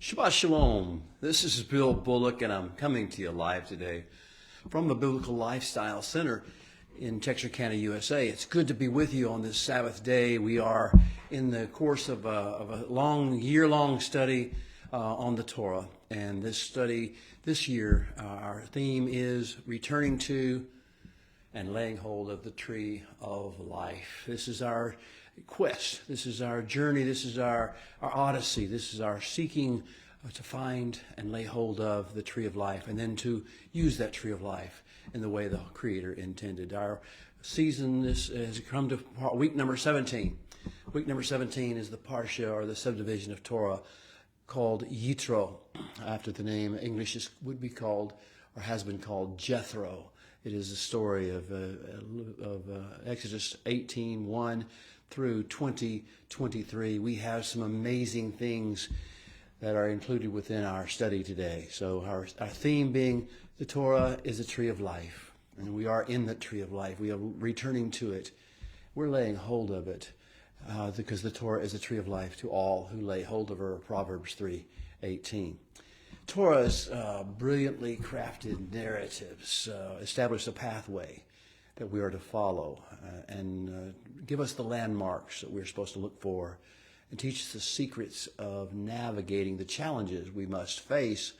Shabbat Shalom. This is Bill Bullock, and I'm coming to you live today from the Biblical Lifestyle Center in Texarkana, USA. It's good to be with you on this Sabbath day. We are in the course of a year-long study on the Torah, and this study this year, our theme is returning to and laying hold of the tree of life. This is our quest. This is our journey. This is our odyssey. This is our seeking to find and lay hold of the tree of life, and then to use that tree of life in the way the Creator intended. Our season has come to week number 17. Week number 17 is the Parsha, or the subdivision of Torah, called Yitro, after the name English would be called, or has been called, Jethro. It is the story of Exodus 18:1 through 20:23. We have some amazing things that are included within our study today. So our theme being the Torah is a tree of life, and we are in the tree of life. We are returning to it. We're laying hold of it because the Torah is a tree of life to all who lay hold of her, Proverbs 3:18. Torah's brilliantly crafted narratives establish a pathway that we are to follow and give us the landmarks that we're supposed to look for, and teach us the secrets of navigating the challenges we must face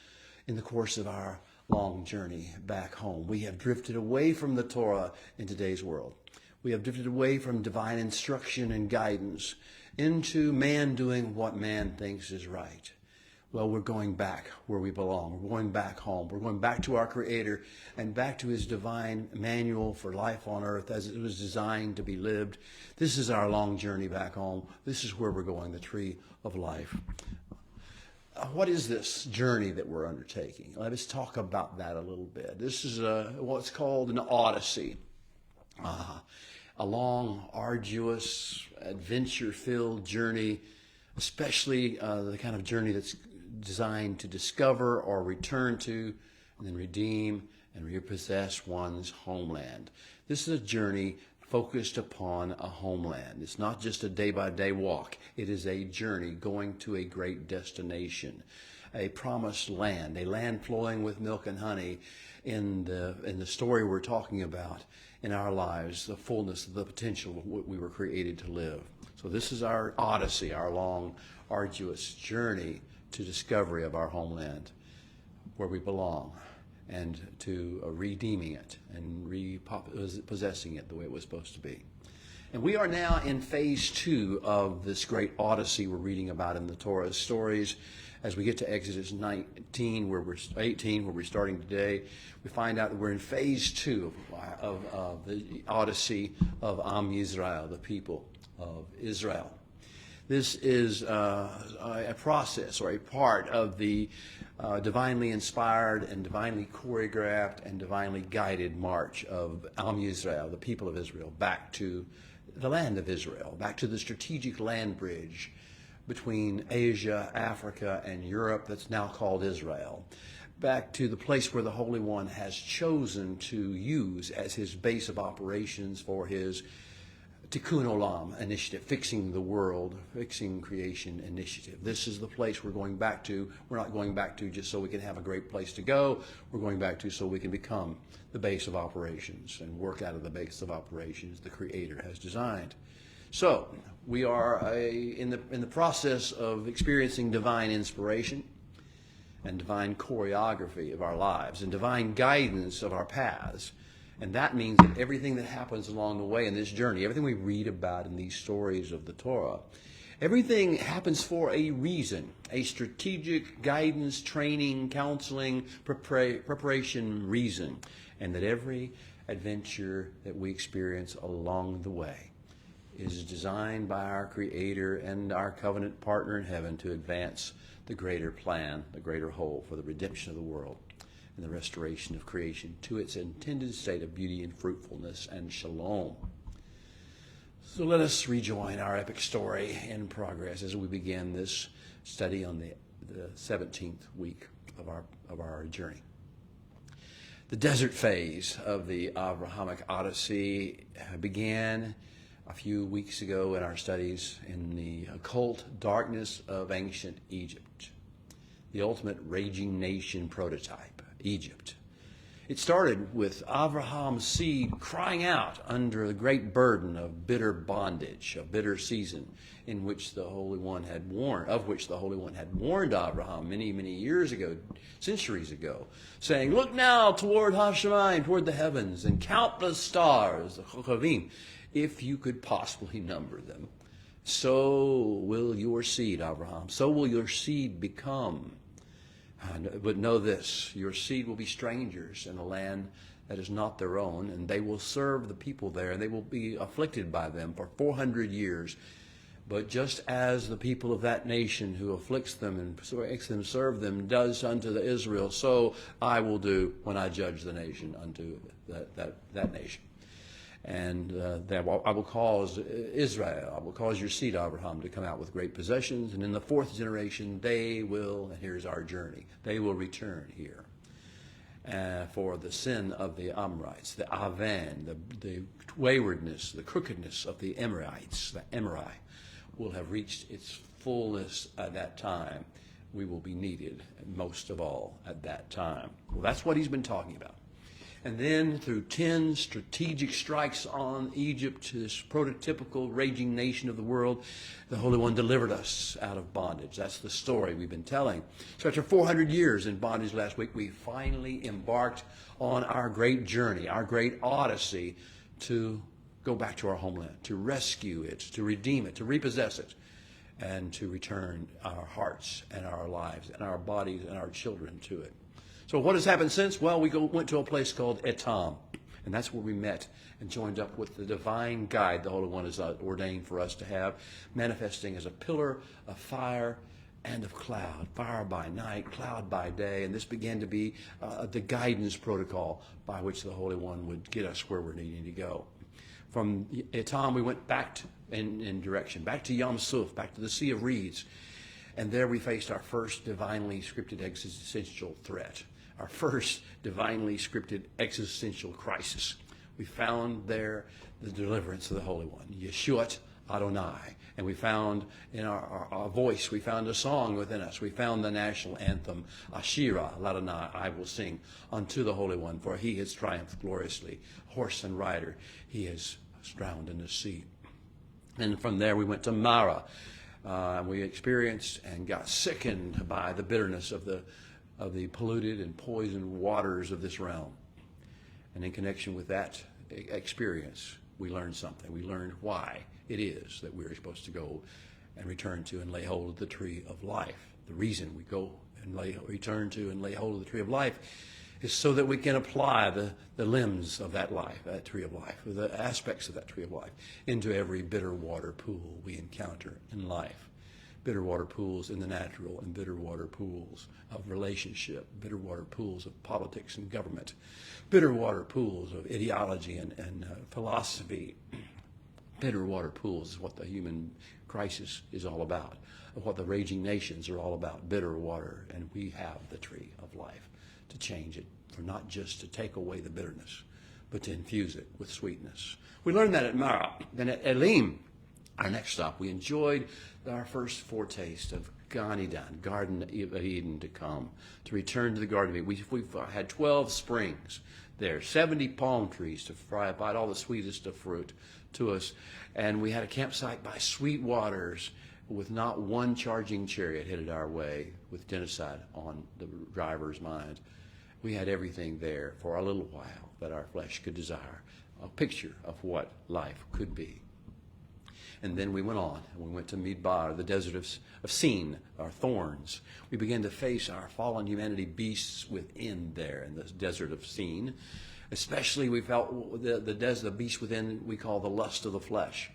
in the course of our long journey back home. We have drifted away from the Torah in today's world. We have drifted away from divine instruction and guidance into man doing what man thinks is right. Well, we're going back where we belong. We're going back home. We're going back to our Creator and back to His divine manual for life on earth as it was designed to be lived. This is our long journey back home. This is where we're going, the tree of life. What is this journey that we're undertaking? Let us talk about that a little bit. This is what's called an odyssey, a long, arduous, adventure-filled journey, especially the kind of journey that's designed to discover or return to and then redeem and repossess one's homeland. This is a journey focused upon a homeland. It's not just a day-by-day walk. It is a journey going to a great destination, a promised land, a land flowing with milk and honey in the story we're talking about in our lives, the fullness of the potential of what we were created to live. So this is our odyssey, our long, arduous journey to discovery of our homeland, where we belong, and to redeeming it and repossessing it the way it was supposed to be. And we are now in phase 2 of this great odyssey we're reading about in the Torah stories. As we get to Exodus 18, where we're starting today, we find out that we're in phase 2 of the odyssey of Am Yisrael, the people of Israel. This is a process or a part of the divinely inspired and divinely choreographed and divinely guided march of Am Yisrael, the people of Israel, back to the land of Israel, back to the strategic land bridge between Asia, Africa, and Europe that's now called Israel, back to the place where the Holy One has chosen to use as his base of operations for his Tikkun Olam initiative, fixing the world, fixing creation initiative. This is the place we're going back to. We're not going back to just so we can have a great place to go. We're going back to so we can become the base of operations and work out of the base of operations the Creator has designed. So we are in the process of experiencing divine inspiration and divine choreography of our lives and divine guidance of our paths. And that means that everything that happens along the way in this journey, everything we read about in these stories of the Torah, everything happens for a reason, a strategic guidance, training, counseling, preparation reason, and that every adventure that we experience along the way is designed by our Creator and our covenant partner in heaven to advance the greater plan, the greater whole for the redemption of the world and the restoration of creation to its intended state of beauty and fruitfulness and shalom. So let us rejoin our epic story in progress as we begin this study on the 17th week of our journey. The desert phase of the Abrahamic Odyssey began a few weeks ago in our studies in the occult darkness of ancient Egypt. the ultimate raging nation prototype, Egypt. It started with Abraham's seed crying out under the great burden of bitter bondage, a bitter season in which the Holy One had warned, of which the Holy One had warned Abraham many, many years ago, centuries ago, saying, "Look now toward Hashemayim, toward the heavens, and count the stars, the Chochavim, if you could possibly number them. So will your seed, Abraham, so will your seed become. But know this, your seed will be strangers in a land that is not their own, and they will serve the people there, and they will be afflicted by them for 400 years. But just as the people of that nation who afflicts them and makes them serve them does unto the Israel, so I will do when I judge the nation unto that nation. And I will cause Israel, I will cause your seed, Abraham, to come out with great possessions. And in the fourth generation, they will, and here's our journey, they will return here for the sin of the Amorites, the Avan, the waywardness, the crookedness of the Amorites, the Amori, will have reached its fullness at that time. We will be needed most of all at that time. Well, that's what he's been talking about. And then through 10 strategic strikes on Egypt, this prototypical raging nation of the world, the Holy One delivered us out of bondage. That's the story we've been telling. So after 400 years in bondage last week, we finally embarked on our great journey, our great odyssey to go back to our homeland, to rescue it, to redeem it, to repossess it, and to return our hearts and our lives and our bodies and our children to it. So what has happened since? Well, we went to a place called Etam, and that's where we met and joined up with the divine guide the Holy One has ordained for us to have, manifesting as a pillar of fire and of cloud, fire by night, cloud by day, and this began to be the guidance protocol by which the Holy One would get us where we're needing to go. From Etam, we went back in direction, back to Yam Suf, back to the Sea of Reeds, and there we faced our first divinely scripted existential threat. Our first divinely scripted existential crisis. We found there the deliverance of the Holy One, Yeshua Adonai. And we found in our voice, we found a song within us. We found the national anthem, Ashira, Ladonai, I will sing unto the Holy One, for he has triumphed gloriously. Horse and rider, he is drowned in the sea. And from there we went to Mara. We experienced and got sickened by the bitterness of the polluted and poisoned waters of this realm. And in connection with that experience, we learned something. We learned why it is that we're supposed to go and return to and lay hold of the tree of life. The reason we go and return to and lay hold of the tree of life is so that we can apply the limbs of that life, that tree of life, or the aspects of that tree of life, into every bitter water pool we encounter in life. Bitter water pools in the natural and bitter water pools of relationship, bitter water pools of politics and government, bitter water pools of ideology and philosophy. Bitter water pools is what the human crisis is all about, what the raging nations are all about, bitter water, and we have the tree of life to change it, for not just to take away the bitterness, but to infuse it with sweetness. We learned that at Mara. Then at Elim, our next stop, we enjoyed our first foretaste of Gan Eden, Garden of Eden to come, to return to the Garden of Eden. We've had 12 springs there, 70 palm trees to provide all the sweetest of fruit to us, and we had a campsite by sweet waters with not one charging chariot headed our way with genocide on the driver's mind. We had everything there for a little while that our flesh could desire, a picture of what life could be. And then we went on, and we went to Midbar, the desert of Sin, our thorns. We began to face our fallen humanity beasts within there in the desert of Sin. Especially we felt the beast within we call the lust of the flesh.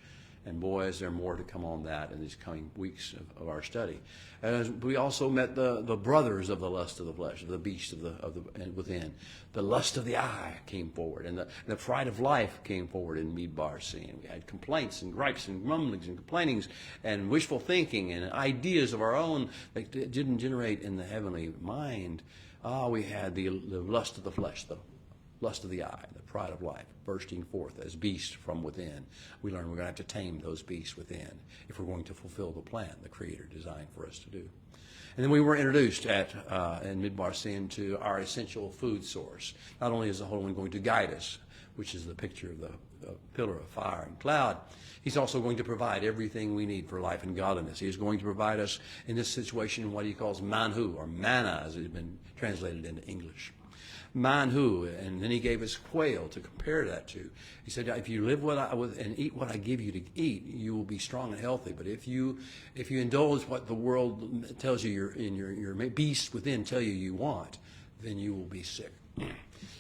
And boy, is there more to come on that in these coming weeks of our study. And we also met the brothers of the lust of the flesh, of the beast of the within. The lust of the eye came forward, and the pride of life came forward in Midbar Sin. We had complaints and gripes and grumblings and complainings and wishful thinking and ideas of our own that didn't generate in the heavenly mind. We had the lust of the flesh, the lust of the eye, the pride of life, bursting forth as beasts from within. We learn we're going to have to tame those beasts within if we're going to fulfill the plan the Creator designed for us to do. And then we were introduced in Midbar Sin to our essential food source. Not only is the Holy One going to guide us, which is the picture of the pillar of fire and cloud, he's also going to provide everything we need for life and godliness. He is going to provide us in this situation what he calls manhu, or manna, as it has been translated into English. Manhu, and then he gave us quail to compare that to. He said, if you live and eat what I give you to eat, you will be strong and healthy. But if you indulge what the world tells you, your beast within tell you want, then you will be sick.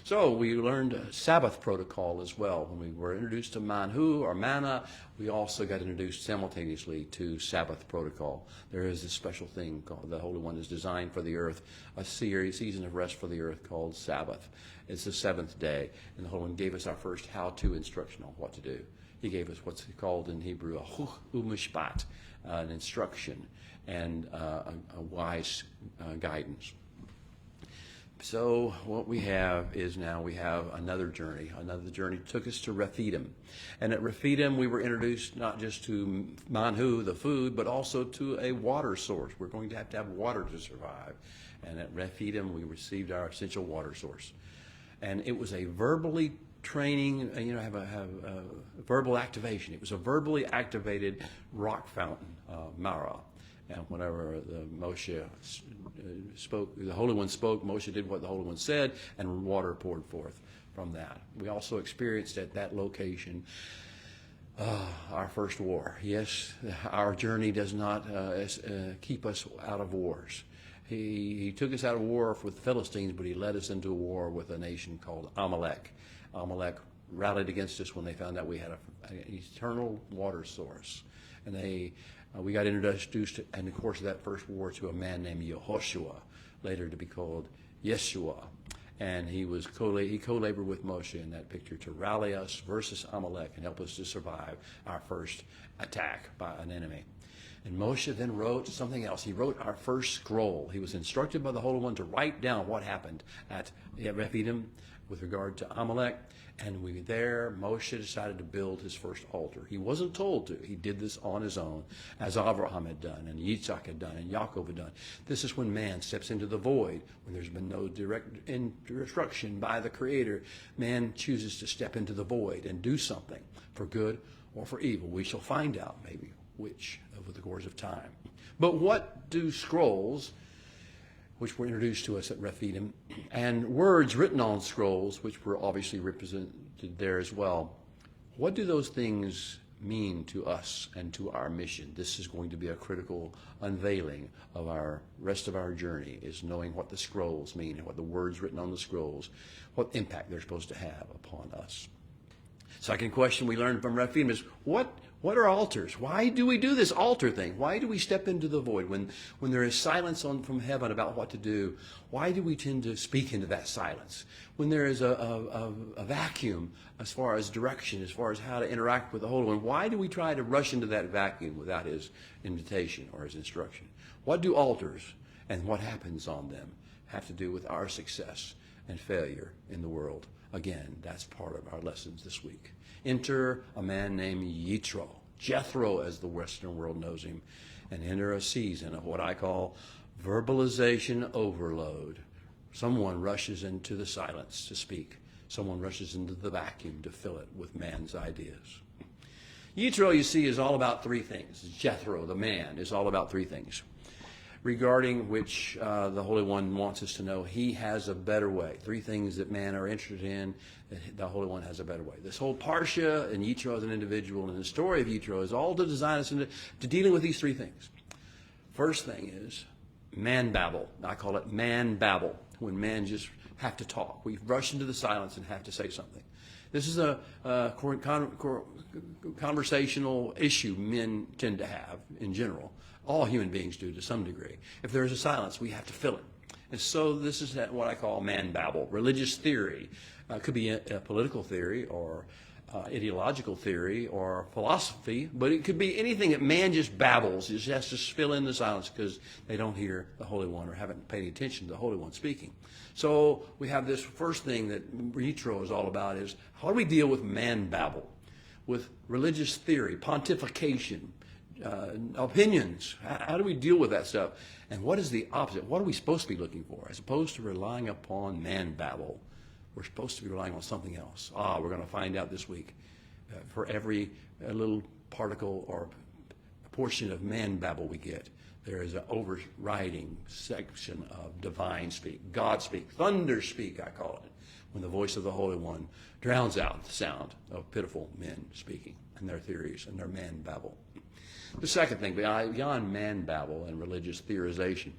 So we learned a Sabbath protocol as well. When we were introduced to manhu or manna, we also got introduced simultaneously to Sabbath protocol. There is this special thing called the Holy One is designed for the earth, a season of rest for the earth called Sabbath. It's the seventh day, and the Holy One gave us our first how-to instruction on what to do. He gave us what's called in Hebrew a chuch umishpat, an instruction and a wise guidance. So what we have is now we have another journey. Another journey took us to Rephidim. And at Rephidim, we were introduced not just to manhu, the food, but also to a water source. We're going to have water to survive. And at Rephidim, we received our essential water source. And it was a verbally training, have a verbal activation. It was a verbally activated rock fountain, Marah. And whenever Moshe spoke, the Holy One spoke, Moshe did what the Holy One said, and water poured forth from that. We also experienced at that location our first war. Yes, our journey does not keep us out of wars. He took us out of war with the Philistines, but he led us into a war with a nation called Amalek. Amalek rallied against us when they found out we had an eternal water source. And we got introduced, in the course of that first war, to a man named Yehoshua, later to be called Yeshua. And he co-labored with Moshe in that picture to rally us versus Amalek and help us to survive our first attack by an enemy. And Moshe then wrote something else. He wrote our first scroll. He was instructed by the Holy One to write down what happened at Rephidim with regard to Amalek. And Moshe decided to build his first altar. He wasn't told to. He did this on his own, as Abraham had done, and Yitzhak had done, and Yaakov had done. This is when man steps into the void, when there's been no direct instruction by the Creator. Man chooses to step into the void and do something for good or for evil. We shall find out, maybe, which over the course of time. But what do scrolls, which were introduced to us at Rephidim, and words written on scrolls, which were obviously represented there as well, what do those things mean to us and to our mission? This is going to be a critical unveiling of our rest of our journey, is knowing what the scrolls mean and what the words written on the scrolls, what impact they're supposed to have upon us. Second question we learned from Rephidim is, what are altars? Why do we do this altar thing? Why do we step into the void when there is silence from heaven about what to do? Why do we tend to speak into that silence? When there is a vacuum as far as direction, as far as how to interact with the Holy One, why do we try to rush into that vacuum without his invitation or his instruction? What do altars and what happens on them have to do with our success and failure in the world? Again, that's part of our lessons this week. Enter a man named Yitro, Jethro as the Western world knows him, and enter a season of what I call verbalization overload. Someone rushes into the silence to speak. Someone rushes into the vacuum to fill it with man's ideas. Yitro, you see, is all about three things. Jethro, the man, is all about three things, regarding which the Holy One wants us to know he has a better way. Three things that man are interested in, that the Holy One has a better way. This whole Parsha and Yitro as an individual and the story of Yitro is all to design us into dealing with these three things. First thing is man babble. I call it man babble, when men just have to talk. We rush into the silence and have to say something. This is a conversational issue men tend to have in general. All human beings do to some degree. If there is a silence, we have to fill it. And so this is what I call man babble. Religious theory. Could be a political theory or ideological theory or philosophy, but it could be anything that man just babbles. He just has to fill in the silence because they don't hear the Holy One or haven't paid attention to the Holy One speaking. So we have this first thing that Yitro is all about, is how do we deal with man babble, with religious theory, pontification, opinions. How do we deal with that stuff? And what is the opposite? What are we supposed to be looking for? As opposed to relying upon man babble, we're supposed to be relying on something else. We're going to find out this week. For every little particle or portion of man babble we get, there is an overriding section of divine speak, God speak, thunder speak, I call it, when the voice of the Holy One drowns out the sound of pitiful men speaking and their theories and their man babble. The second thing, beyond man babble and religious theorization,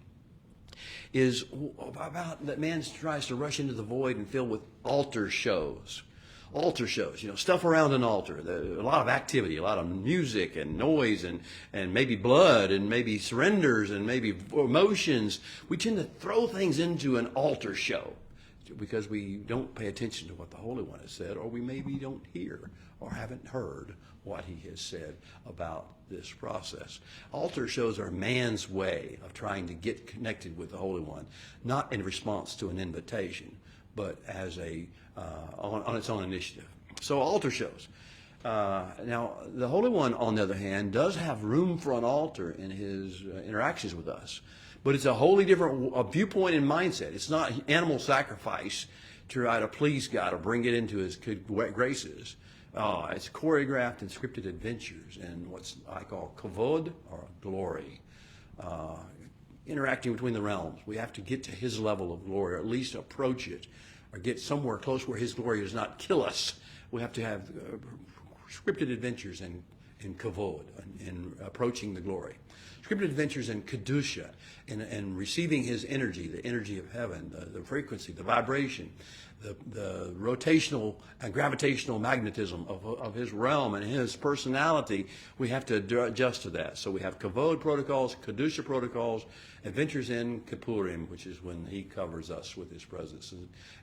is about that man tries to rush into the void and fill with altar shows. Altar shows, stuff around an altar, a lot of activity, a lot of music and noise and maybe blood and maybe surrenders and maybe emotions. We tend to throw things into an altar show because we don't pay attention to what the Holy One has said, or we maybe don't hear or haven't heard what he has said about this process. Altar shows are man's way of trying to get connected with the Holy One, not in response to an invitation, but as on its own initiative. So altar shows. Now, the Holy One, on the other hand, does have room for an altar in his interactions with us, but it's a wholly different viewpoint and mindset. It's not animal sacrifice to try to please God or bring it into his good graces. It's choreographed and scripted adventures and what's I call kavod, or glory. Interacting between the realms. We have to get to his level of glory, or at least approach it, or get somewhere close where his glory does not kill us. We have to have scripted adventures in kavod, in approaching the glory. Scripted adventures in kedusha, in receiving his energy, the energy of heaven, the frequency, the vibration, the rotational and gravitational magnetism of his realm and his personality. We have to adjust to that. So we have kavod protocols, kedusha protocols, adventures in kippurim, which is when he covers us with his presence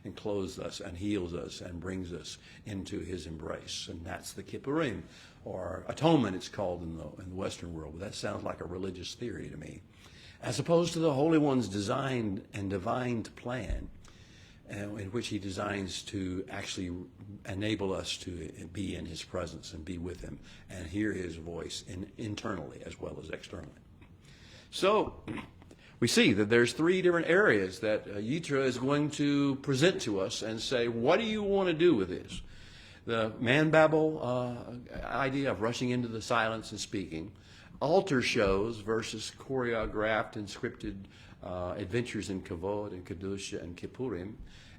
and clothes us and heals us and brings us into his embrace. And that's the kippurim, or atonement it's called in the Western world. But that sounds like a religious theory to me, as opposed to the Holy One's designed and divine plan, in which he designs to actually enable us to be in his presence and be with him and hear his voice internally as well as externally. So we see that there's three different areas that Yitro is going to present to us and say, what do you want to do with this? The man babble idea of rushing into the silence and speaking, altar shows versus choreographed and scripted adventures in kavod and kedusha and kippurim,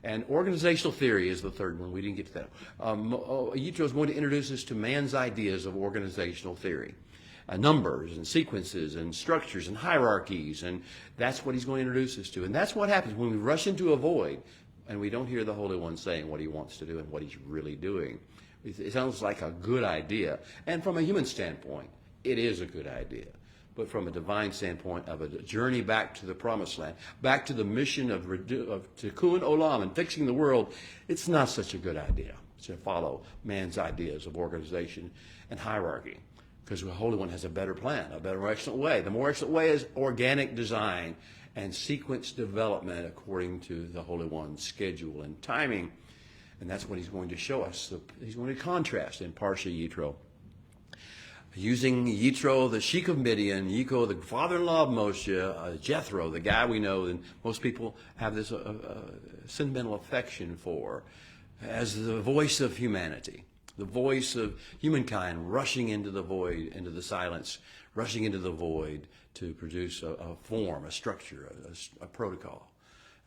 and organizational theory is the third one. We didn't get to that. Yitro is going to introduce us to man's ideas of organizational theory, numbers and sequences and structures and hierarchies, and that's what he's going to introduce us to. And that's what happens when we rush into a void and we don't hear the Holy One saying what he wants to do and what he's really doing. It sounds like a good idea, and from a human standpoint, it is a good idea. But from a divine standpoint of a journey back to the promised land, back to the mission of tikkun olam and fixing the world, it's not such a good idea to follow man's ideas of organization and hierarchy, because the Holy One has a better plan, a better excellent way. The more excellent way is organic design and sequence development according to the Holy One's schedule and timing. And that's what he's going to show us. He's going to contrast in Parsha Yitro. Using Yitro, the sheik of Midian, Yitro, the father-in-law of Moshe, Jethro, the guy we know and most people have this sentimental affection for, as the voice of humanity, the voice of humankind rushing into the void, into the silence, rushing into the void to produce a form, a structure, a protocol.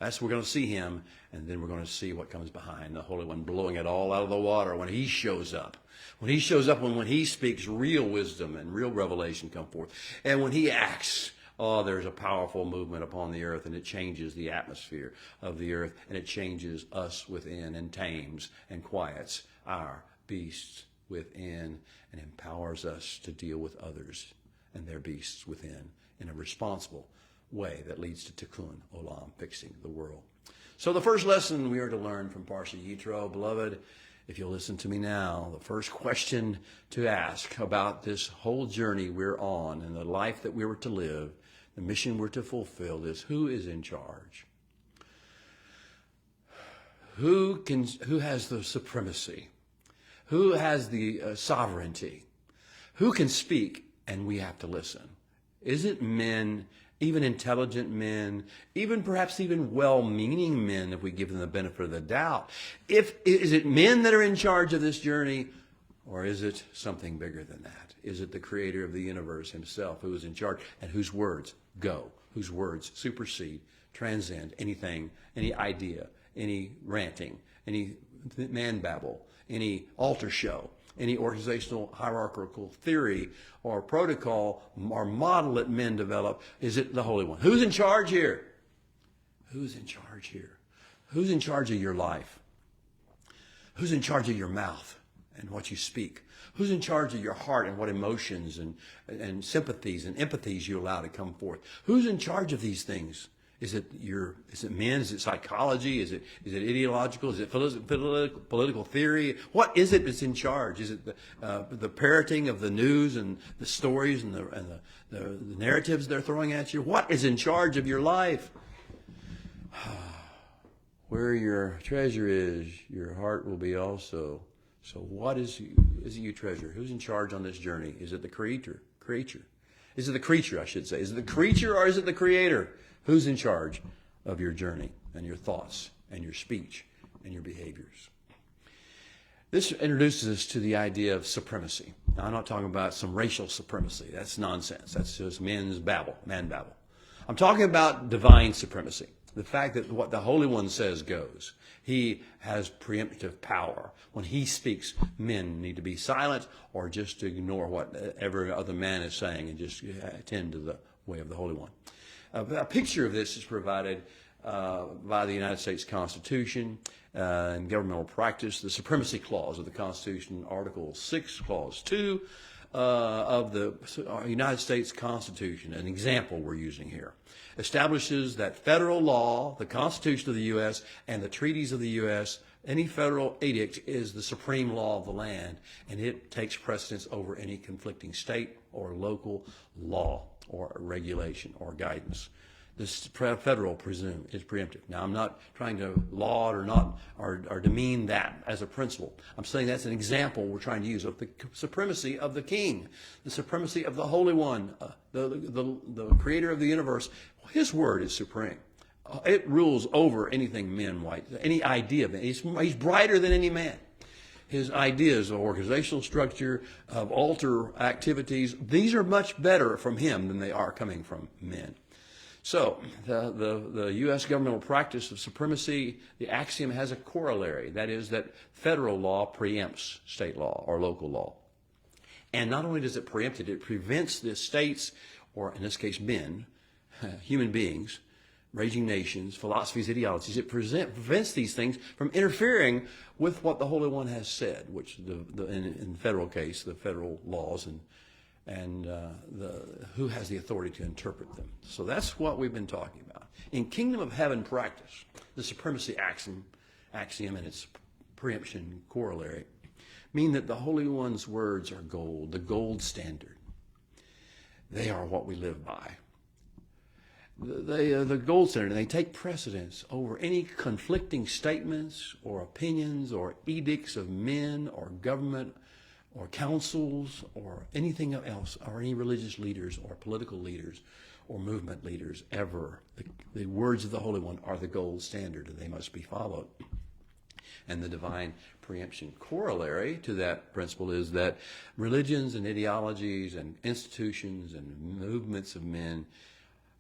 That's we're going to see him, and then we're going to see what comes behind the Holy One blowing it all out of the water when he shows up. When he shows up, when he speaks, real wisdom and real revelation come forth. And when he acts, there's a powerful movement upon the earth, and it changes the atmosphere of the earth, and it changes us within and tames and quiets our beasts within and empowers us to deal with others and their beasts within in a responsible way that leads to tikkun olam, fixing the world. So the first lesson we are to learn from Parsha Yitro, beloved, if you'll listen to me now, the first question to ask about this whole journey we're on and the life that we were to live, the mission we're to fulfill is, who is in charge? Who has the supremacy? Who has the sovereignty? Who can speak and we have to listen. Isn't men, even intelligent men, even perhaps even well-meaning men, if we give them the benefit of the doubt, is it men that are in charge of this journey, or is it something bigger than that? Is it the creator of the universe himself who is in charge and whose words go, whose words supersede, transcend anything, any idea, any ranting, any man babble, any altar show, any organizational hierarchical theory or protocol or model that men develop? Is it the Holy One? Who's in charge here? Who's in charge here? Who's in charge of your life? Who's in charge of your mouth and what you speak? Who's in charge of your heart and what emotions and sympathies and empathies you allow to come forth? Who's in charge of these things? Is it men? Is it psychology? Is it ideological? Is it political theory? What is it that's in charge? Is it the parroting of the news and the stories and the narratives they're throwing at you? What is in charge of your life? Where your treasure is, your heart will be also. So what is it you treasure? Who's in charge on this journey? Is it the creator? Is it the creature, I should say? Is it the creature or is it the creator? Who's in charge of your journey and your thoughts and your speech and your behaviors? This introduces us to the idea of supremacy. Now, I'm not talking about some racial supremacy. That's nonsense. That's just man babble. I'm talking about divine supremacy. The fact that what the Holy One says goes. He has preemptive power. When he speaks, men need to be silent or just to ignore what every other man is saying and just attend to the way of the Holy One. A picture of this is provided by the United States Constitution and governmental practice, the Supremacy Clause of the Constitution, Article 6, Clause 2 of the United States Constitution, an example we're using here, establishes that federal law, the Constitution of the U.S., and the treaties of the U.S., any federal edict is the supreme law of the land, and it takes precedence over any conflicting state or local law or regulation or guidance. This federal presume is preemptive. Now, I'm not trying to laud or demean that as a principle. I'm saying that's an example we're trying to use of the supremacy of the King, the supremacy of the Holy One, the creator of the universe. His word is supreme. It rules over anything men white, any idea. He's brighter than any man. His ideas of organizational structure, of altar activities, these are much better from him than they are coming from men. So the U.S. governmental practice of supremacy, the axiom has a corollary. That is that federal law preempts state law or local law. And not only does it preempt it, it prevents the states, or in this case men, human beings, raging nations, philosophies, ideologies, it prevents these things from interfering with what the Holy One has said, which in the federal case, the federal laws and who has the authority to interpret them. So that's what we've been talking about. In Kingdom of Heaven practice, the supremacy axiom and its preemption corollary mean that the Holy One's words are gold, the gold standard. They are what we live by. The gold standard, and they take precedence over any conflicting statements or opinions or edicts of men or government or councils or anything else, or any religious leaders or political leaders or movement leaders ever. The words of the Holy One are the gold standard, and they must be followed. And the divine preemption corollary to that principle is that religions and ideologies and institutions and movements of men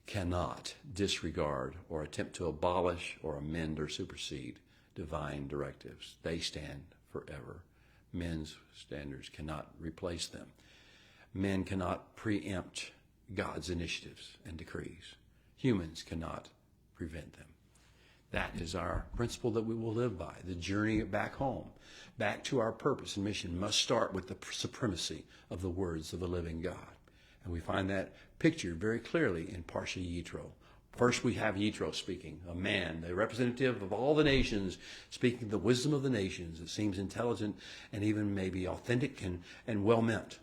cannot disregard or attempt to abolish or amend or supersede divine directives. They stand forever. Men's standards cannot replace them. Men cannot preempt God's initiatives and decrees. Humans cannot prevent them. That is our principle that we will live by. The journey back home, back to our purpose and mission, must start with the supremacy of the words of the living God. And we find that pictured very clearly in Parsha Yitro. First, we have Yitro speaking, a man, a representative of all the nations, speaking the wisdom of the nations. It seems intelligent and even maybe authentic and well-meant.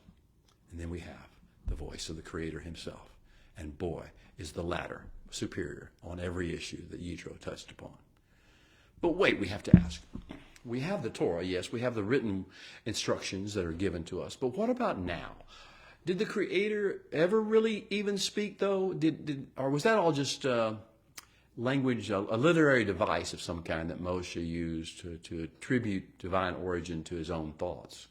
And then we have the voice of the Creator himself. And boy, is the latter superior on every issue that Yitro touched upon. But wait, we have to ask. We have the Torah, yes, we have the written instructions that are given to us. But what about now? Did the Creator ever really even speak, though? Or was that all just language, a literary device of some kind that Moshe used to attribute divine origin to his own thoughts?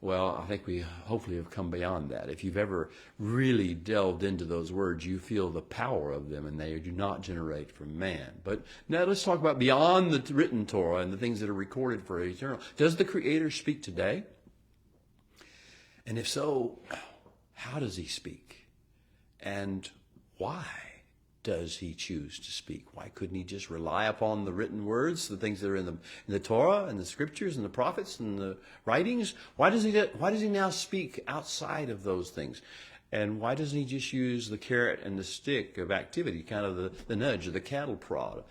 Well, I think we hopefully have come beyond that. If you've ever really delved into those words, you feel the power of them, and they do not generate from man. But now let's talk about beyond the written Torah and the things that are recorded for eternal. Does the Creator speak today? And if so, how does he speak? And why does he choose to speak? Why couldn't he just rely upon the written words, the things that are in the Torah and the scriptures and the prophets and the writings? Why does he now speak outside of those things? And why doesn't he just use the carrot and the stick of activity, kind of the nudge or the cattle prod?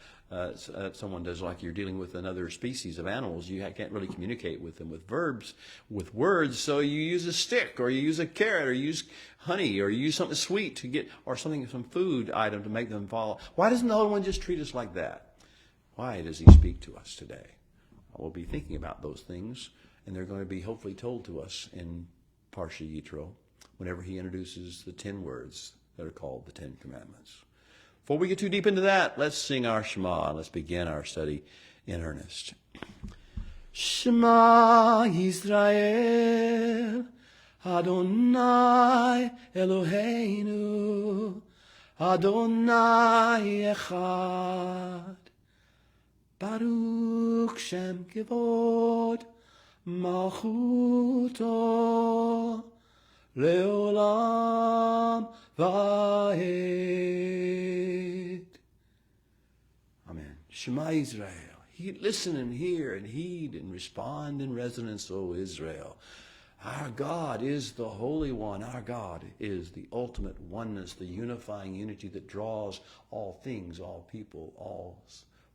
Someone does, like you're dealing with another species of animals. You can't really communicate with them with verbs, with words. So you use a stick, or you use a carrot, or you use honey, or you use something sweet to get, or some food item to make them follow. Why doesn't the Holy One just treat us like that? Why does he speak to us today? We'll be thinking about those things, and they're going to be hopefully told to us in Parsha Yitro, whenever he introduces the 10 words that are called the 10 Commandments. Before we get too deep into that, let's sing our Shema, and let's begin our study in earnest. Shema Yisrael, Adonai Eloheinu, Adonai Echad, Baruch Shem Kevod, Malchuto, Leolam Vaed. Amen. Shema Israel. Listen and hear and heed and respond in resonance, O Israel. Our God is the Holy One. Our God is the ultimate oneness, the unifying unity that draws all things, all people, all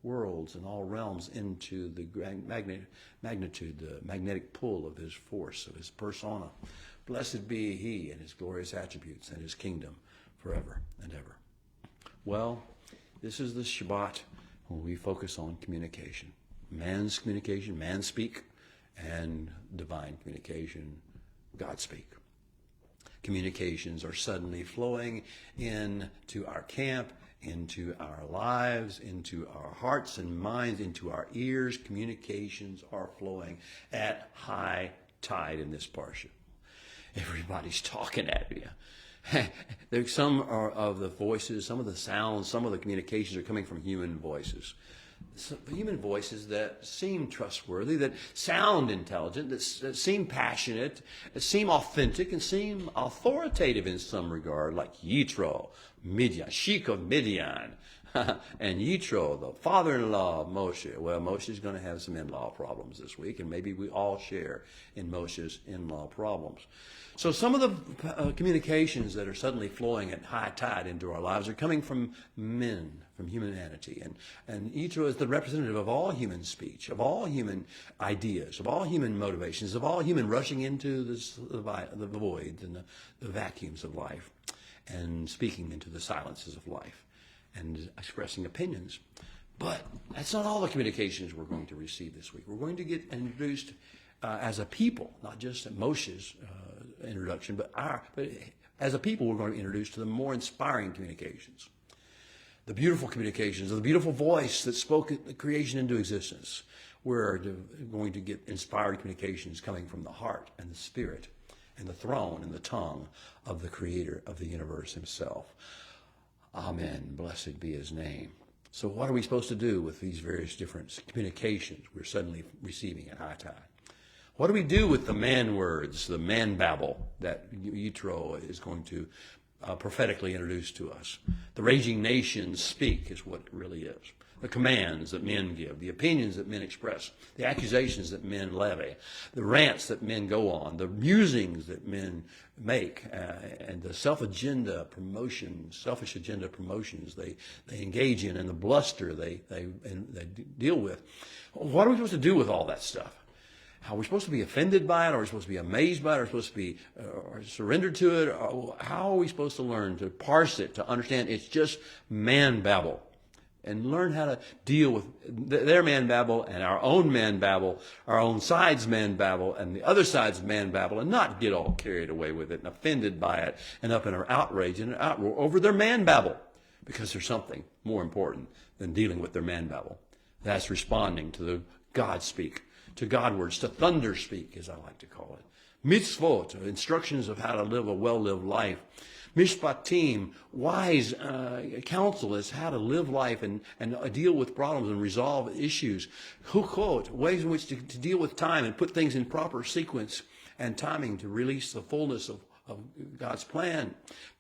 worlds, and all realms into the magnitude, the magnetic pull of his force, of his persona. Blessed be he and his glorious attributes and his kingdom forever and ever. Well, this is the Shabbat when we focus on communication. Man's communication, man speak, and divine communication, God speak. Communications are suddenly flowing into our camp, into our lives, into our hearts and minds, into our ears. Communications are flowing at high tide in this parsha. Everybody's talking at you. There's some of the voices, some of the sounds, some of the communications are coming from human voices. Human voices that seem trustworthy, that sound intelligent, that seem passionate, that seem authentic, and seem authoritative in some regard, like Yitro, Midian, Sheik of Midian, and Yitro, the father-in-law of Moshe. Well, Moshe's going to have some in-law problems this week, and maybe we all share in Moshe's in-law problems. So some of the communications that are suddenly flowing at high tide into our lives are coming from men, from humanity. And Yitro is the representative of all human speech, of all human ideas, of all human motivations, of all human rushing into the void and the vacuums of life, and speaking into the silences of life and expressing opinions. But that's not all the communications we're going to receive this week. We're going to get introduced as a people, not just Moshe's introduction, but as a people, we're going to be introduced to the more inspiring communications. The beautiful communications, the beautiful voice that spoke creation into existence. We're going to get inspired communications coming from the heart and the spirit and the throne and the tongue of the creator of the universe himself. Amen. Blessed be his name. So what are we supposed to do with these various different communications we're suddenly receiving at high tide? What do we do with the man words, the man babble that Yitro is going to prophetically introduce to us? The raging nations speak is what it really is. The commands that men give, the opinions that men express, the accusations that men levy, the rants that men go on, the musings that men make, and the selfish agenda promotions they engage in, and the bluster they deal with. What are we supposed to do with all that stuff? Are we supposed to be offended by it? Are we supposed to be amazed by it? Are we supposed to be surrendered to it? How are we supposed to learn to parse it, to understand it's just man babble? and learn how to deal with their man babble and our own man babble, our own side's man babble and the other side's man babble, and not get all carried away with it and offended by it and up in our outrage and an outroar over their man babble, because there's something more important than dealing with their man babble. That's responding to the God speak, to God words, to thunder speak, as I like to call it. Mitzvot, instructions of how to live a well-lived life. Mishpatim, wise counsel as how to live life and deal with problems and resolve issues. Hukot, ways in which to deal with time and put things in proper sequence and timing to release the fullness of God's plan.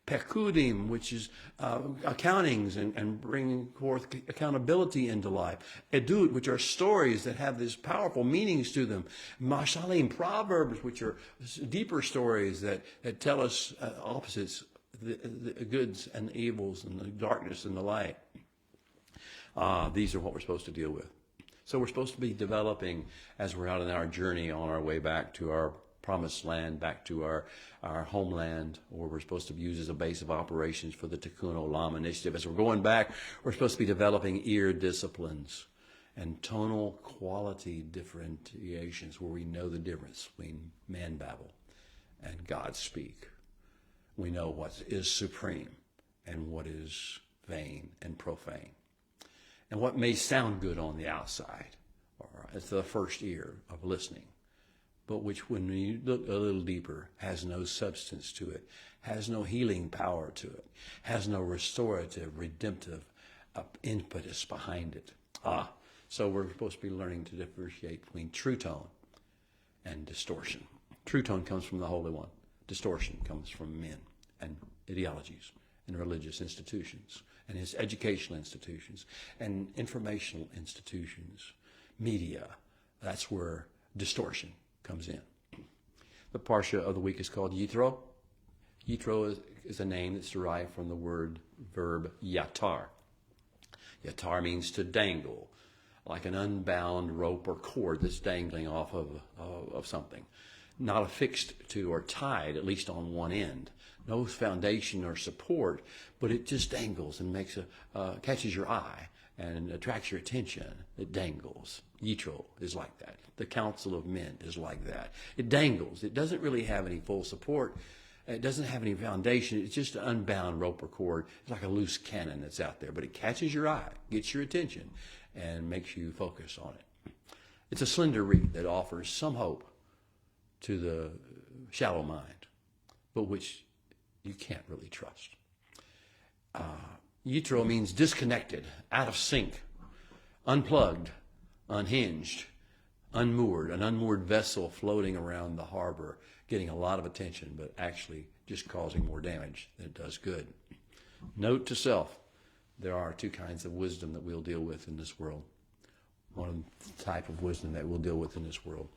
Pekudim, which is accountings and bringing forth accountability into life. Edut, which are stories that have these powerful meanings to them. Mashalim, proverbs, which are deeper stories that tell us opposites, the goods and the evils and the darkness and the light. These are what we're supposed to deal with. So we're supposed to be developing as we're out on our journey on our way back to our promised land, back to our homeland, or we're supposed to use as a base of operations for the Tikkun Olam initiative. As we're going back, we're supposed to be developing ear disciplines and tonal quality differentiations where we know the difference between man babble and God speak. We know what is supreme and what is vain and profane. And what may sound good on the outside, or as the first ear of listening, but which, when you look a little deeper, has no substance to it, has no healing power to it, has no restorative, redemptive impetus behind it. So we're supposed to be learning to differentiate between true tone and distortion. True tone comes from the Holy One. Distortion comes from men and ideologies and religious institutions and his educational institutions and informational institutions, media. That's where distortion comes in. The Parsha of the week is called Yitro. Yitro is a name that's derived from the verb yatar. Yatar means to dangle, like an unbound rope or cord that's dangling off of something. Not affixed to or tied, at least on one end. No foundation or support, but it just dangles and catches your eye and attracts your attention. It dangles. Yitro is like that. The Council of Men is like that. It dangles. It doesn't really have any full support. It doesn't have any foundation. It's just an unbound rope or cord. It's like a loose cannon that's out there, but it catches your eye, gets your attention, and makes you focus on it. It's a slender reed that offers some hope to the shallow mind, but which you can't really trust. Yitro means disconnected, out of sync, unplugged, unhinged, unmoored, an unmoored vessel floating around the harbor, getting a lot of attention, but actually just causing more damage than it does good. Note to self, there are two kinds of wisdom that we'll deal with in this world. One type of wisdom that we'll deal with in this world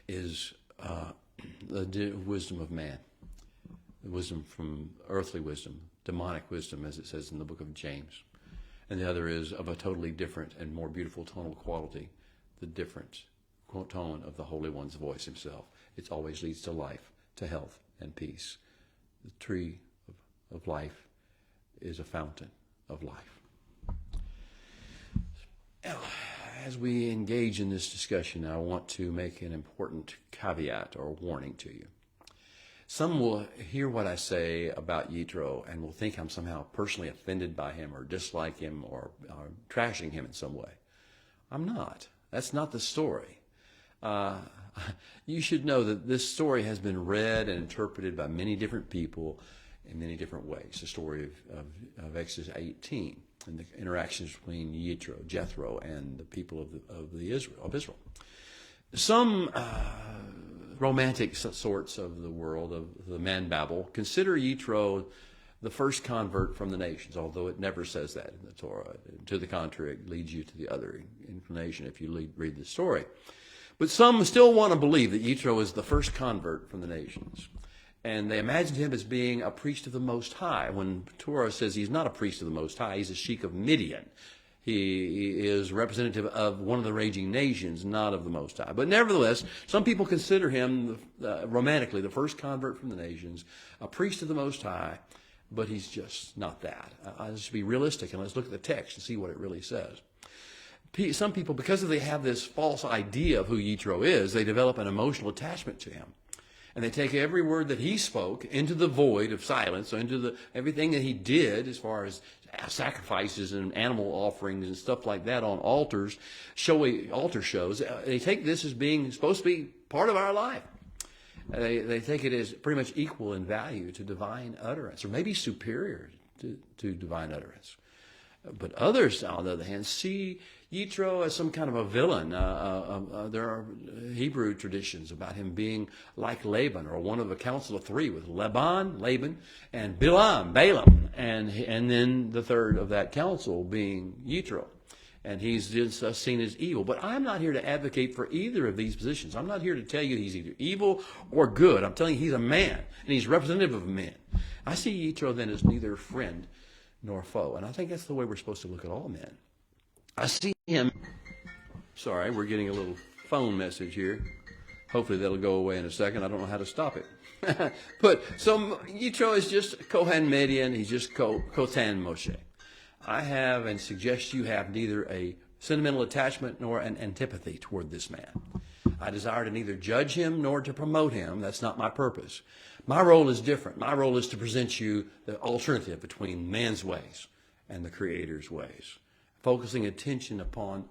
is the wisdom of man, the wisdom from earthly wisdom, demonic wisdom, as it says in the book of James. And the other is of a totally different and more beautiful tonal quality, the different tone of the Holy One's voice himself. It always leads to life, to health, and peace. The tree of life is a fountain of life. As we engage in this discussion, I want to make an important caveat or warning to you. Some will hear what I say about Yitro and will think I'm somehow personally offended by him or dislike him or trashing him in some way. I'm not. That's not the story. You should know that this story has been read and interpreted by many different people in many different ways. The story of Exodus 18 and the interactions between Yitro, Jethro, and the people of Israel. Some romantic sorts of the world, of the man babble, consider Yitro the first convert from the nations, although it never says that in the Torah. To the contrary, it leads you to the other inclination if you read the story. But some still want to believe that Yitro is the first convert from the nations. And they imagine him as being a priest of the Most High, when Torah says he's not a priest of the Most High, he's a sheik of Midian. He is representative of one of the raging nations, not of the Most High. But nevertheless, some people consider him, romantically, the first convert from the nations, a priest of the Most High, but he's just not that. Let's be realistic and let's look at the text and see what it really says. Some people, because they have this false idea of who Yitro is, they develop an emotional attachment to him. And they take every word that he spoke into the void of silence, so into everything that he did as far as sacrifices and animal offerings and stuff like that on altars, altar shows. They take this as being supposed to be part of our life. They take it as pretty much equal in value to divine utterance, or maybe superior to divine utterance. But others, on the other hand, see Yitro as some kind of a villain. There are Hebrew traditions about him being like Laban, or one of a council of three with Laban, and Balaam, and then the third of that council being Yitro. And he's just seen as evil. But I'm not here to advocate for either of these positions. I'm not here to tell you he's either evil or good. I'm telling you he's a man, and he's representative of men. I see Yitro then as neither friend nor foe. And I think that's the way we're supposed to look at all men. I see him. Sorry, we're getting a little phone message here. Hopefully that'll go away in a second. I don't know how to stop it. But so Yitro is just Kohen Midian. He's just Kotan Moshe. I have and suggest you have neither a sentimental attachment nor an antipathy toward this man. I desire to neither judge him nor to promote him. That's not my purpose. My role is different. My role is to present you the alternative between man's ways and the Creator's ways, focusing attention upon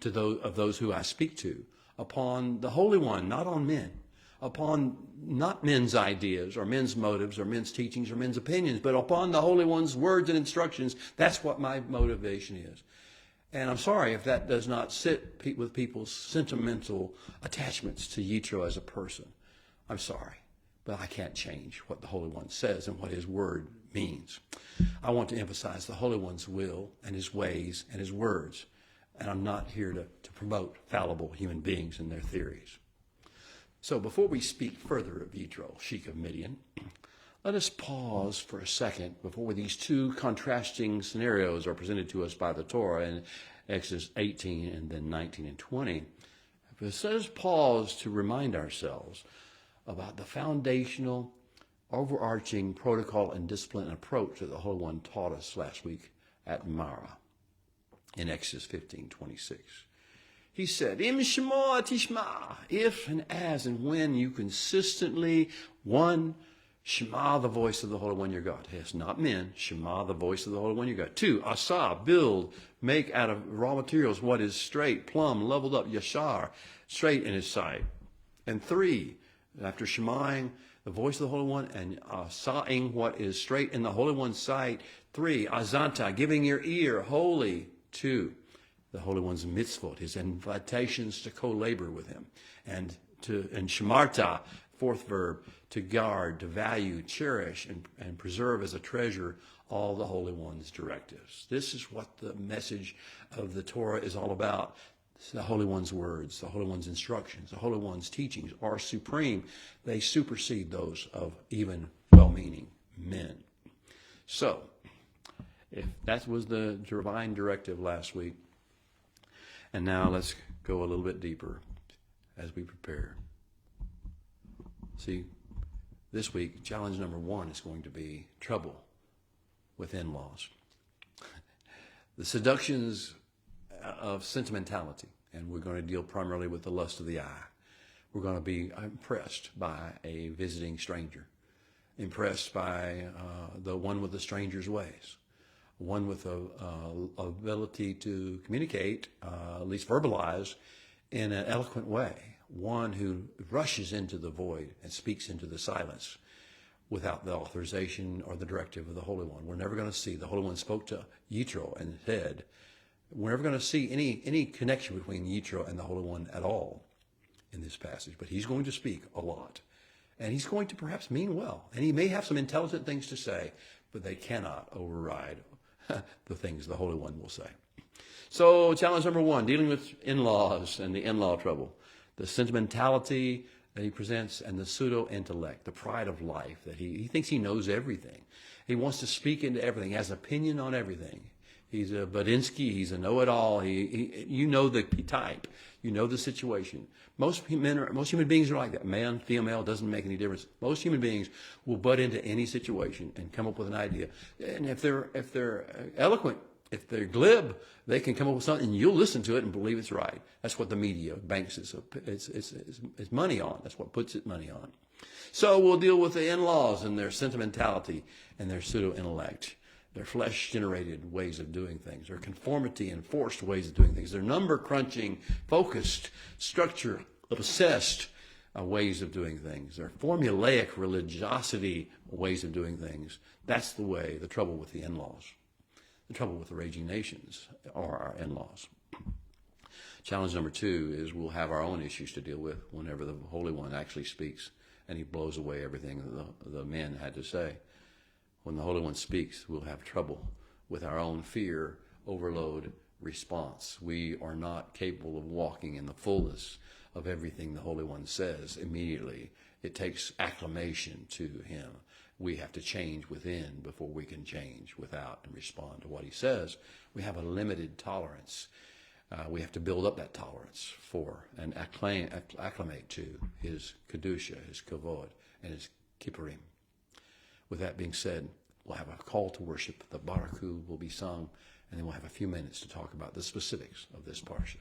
those who I speak to, upon the Holy One, not on men, upon not men's ideas or men's motives or men's teachings or men's opinions, but upon the Holy One's words and instructions. That's what my motivation is. And I'm sorry if that does not sit with people's sentimental attachments to Yitro as a person. I'm sorry, but I can't change what the Holy One says and what his word means. I want to emphasize the Holy One's will and his ways and his words. And I'm not here to promote fallible human beings and their theories. So before we speak further of Yitro, Sheik of Midian, let us pause for a second before these two contrasting scenarios are presented to us by the Torah in Exodus 18 and then 19 and 20. Let us pause to remind ourselves about the foundational, overarching protocol and discipline and approach that the Holy One taught us last week at Marah in Exodus 15:26. He said, Im Shema Tishma, if and as and when you consistently, one, Shema the voice of the Holy One your God. Yes, not men. Shema the voice of the Holy One your God. Two, Asa, build, make out of raw materials what is straight, plumb, leveled up, yashar, straight in his sight. And three, after Shemaing the voice of the Holy One and Asaing what is straight in the Holy One's sight. Three, Azanta, giving your ear wholly to the Holy One's mitzvot, his invitations to co-labor with him. And Shemarta, fourth verb, to guard, to value, cherish, and preserve as a treasure all the Holy One's directives. This is what the message of the Torah is all about. The Holy One's words, the Holy One's instructions, the Holy One's teachings are supreme. They supersede those of even well-meaning men. So, if that was the divine directive last week, and now let's go a little bit deeper as we prepare. See, this week, challenge number one is going to be trouble with in-laws. The seductions of sentimentality, and we're going to deal primarily with the lust of the eye. We're going to be impressed by a visiting stranger, impressed by the one with the stranger's ways, one with a ability to communicate, at least verbalize, in an eloquent way, one who rushes into the void and speaks into the silence without the authorization or the directive of the Holy One. We're never going to see. The Holy One spoke to Yitro and said, we're never going to see any connection between Yitro and the Holy One at all in this passage, but he's going to speak a lot. And he's going to perhaps mean well. And he may have some intelligent things to say, but they cannot override the things the Holy One will say. So challenge number one, dealing with in-laws and the in-law trouble. The sentimentality that he presents and the pseudo-intellect, the pride of life, that he thinks he knows everything. He wants to speak into everything, has opinion on everything. He's a Badinsky. He's a know-it-all. You know the type. You know the situation. Most human beings are like that. Man, female, doesn't make any difference. Most human beings will butt into any situation and come up with an idea. And if they're eloquent, if they're glib, they can come up with something, and you'll listen to it and believe it's right. That's what the media banks its money on. That's what puts its money on. So we'll deal with the in-laws and their sentimentality and their pseudo-intellect, their flesh-generated ways of doing things, their conformity and forced ways of doing things, their number-crunching, focused, structure, obsessed ways of doing things, their formulaic religiosity ways of doing things. That's the trouble with the in-laws. The trouble with the raging nations are our in-laws. Challenge number 2 is we'll have our own issues to deal with whenever the Holy One actually speaks and he blows away everything that the men had to say. When the Holy One speaks, we'll have trouble with our own fear, overload, response. We are not capable of walking in the fullness of everything the Holy One says immediately. It takes acclamation to him. We have to change within before we can change without and respond to what he says. We have a limited tolerance. We have to build up that tolerance for and acclimate to his kedusha, his kavod, and his kippurim. With that being said, we'll have a call to worship. The Baruchu will be sung, and then we'll have a few minutes to talk about the specifics of this parsha.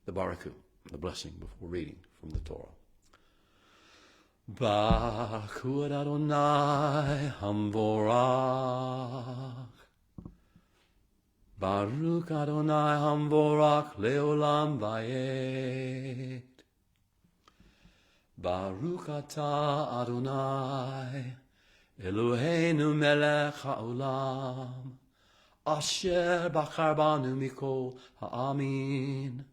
The Baruchu, the blessing before reading from the Torah. Baruch Adonai Hamvorach. Baruch Adonai Hamvorach Leolam Vayet. Baruch Atah Adonai Eloheinu Melech HaOlam Asher Bachar Banu Mikol Ha'amin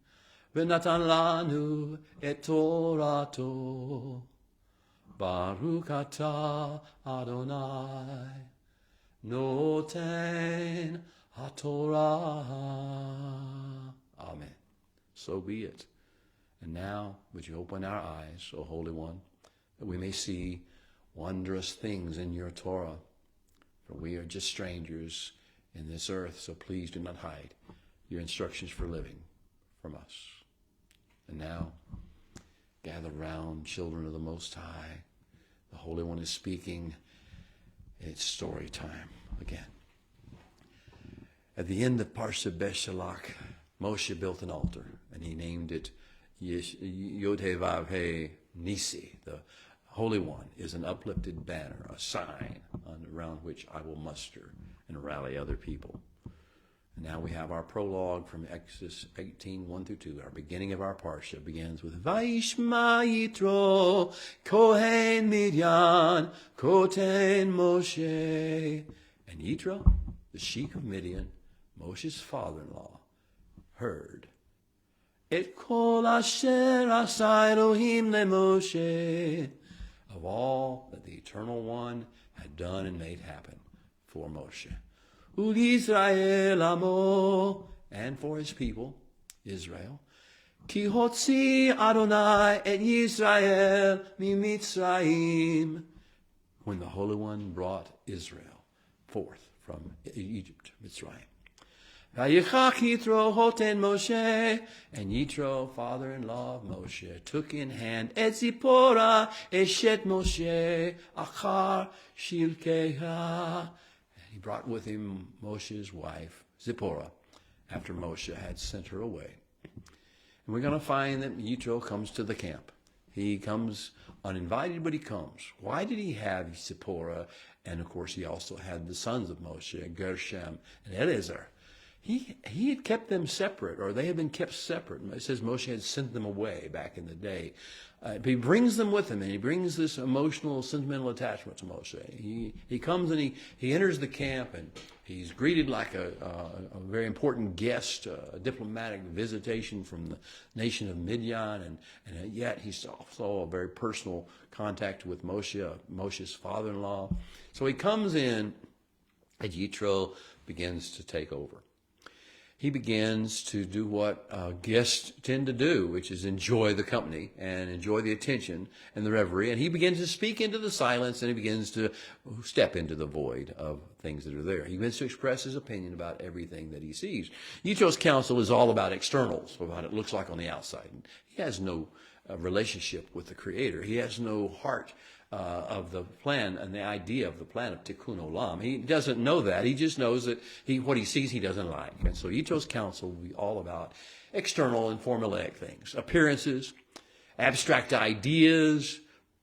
V'natan Lanu Et Torato. Baruch Atah Adonai Noten HaTorah. Amen. So be it. And now, would you open our eyes, O Holy One, that we may see wondrous things in your Torah. For we are just strangers in this earth, so please do not hide your instructions for living from us. And now, gather round, children of the Most High. The Holy One is speaking. It's story time again. At the end of Parsha Beshalach, Moshe built an altar, and he named it Yod-Heh-Vav-Heh Nisi. The Holy One is an uplifted banner, a sign around which I will muster and rally other people. And now we have our prologue from Exodus 18, 1-2. Our beginning of our Parsha begins with Vayishma Yitro, Kohen Midian, Koten Moshe. And Yitro, the sheik of Midian, Moshe's father-in-law, heard Et kol asher asa Elohim leMoshe, of all that the Eternal One had done and made happen for Moshe. U'Yisrael amo, and for his people, Israel. Ki hotzi Adonai et Yisrael miMitzrayim, when the Holy One brought Israel forth from Egypt, Mitzrayim. Vayichach Yitro hoten Moshe, and Yitro, father-in-law of Moshe, took in hand et Zipporah eshet Moshe achar shilkeha. He brought with him Moshe's wife, Zipporah, after Moshe had sent her away. And we're going to find that Yitro comes to the camp. He comes uninvited, but he comes. Why did he have Zipporah? And, of course, he also had the sons of Moshe, Gershom and Eleazar. He had kept them separate, or they had been kept separate. It says Moshe had sent them away back in the day. But he brings them with him, and he brings this emotional, sentimental attachment to Moshe. He comes and he enters the camp, and he's greeted like a very important guest, a diplomatic visitation from the nation of Midian, and yet he's also a very personal contact with Moshe, Moshe's father-in-law. So he comes in, and Yitro begins to take over. he begins to do what guests tend to do, which is enjoy the company and enjoy the attention and the reverie. And he begins to speak into the silence, and he begins to step into the void of things that are there. He begins to express his opinion about everything that he sees. Yitro's counsel is all about externals, about what it looks like on the outside. He has no relationship with the Creator. He has no heart of the plan and the idea of the plan of Tikkun Olam. He doesn't know that. He just knows that what he sees he doesn't like. And so Yitro's counsel will be all about external and formulaic things, appearances, abstract ideas,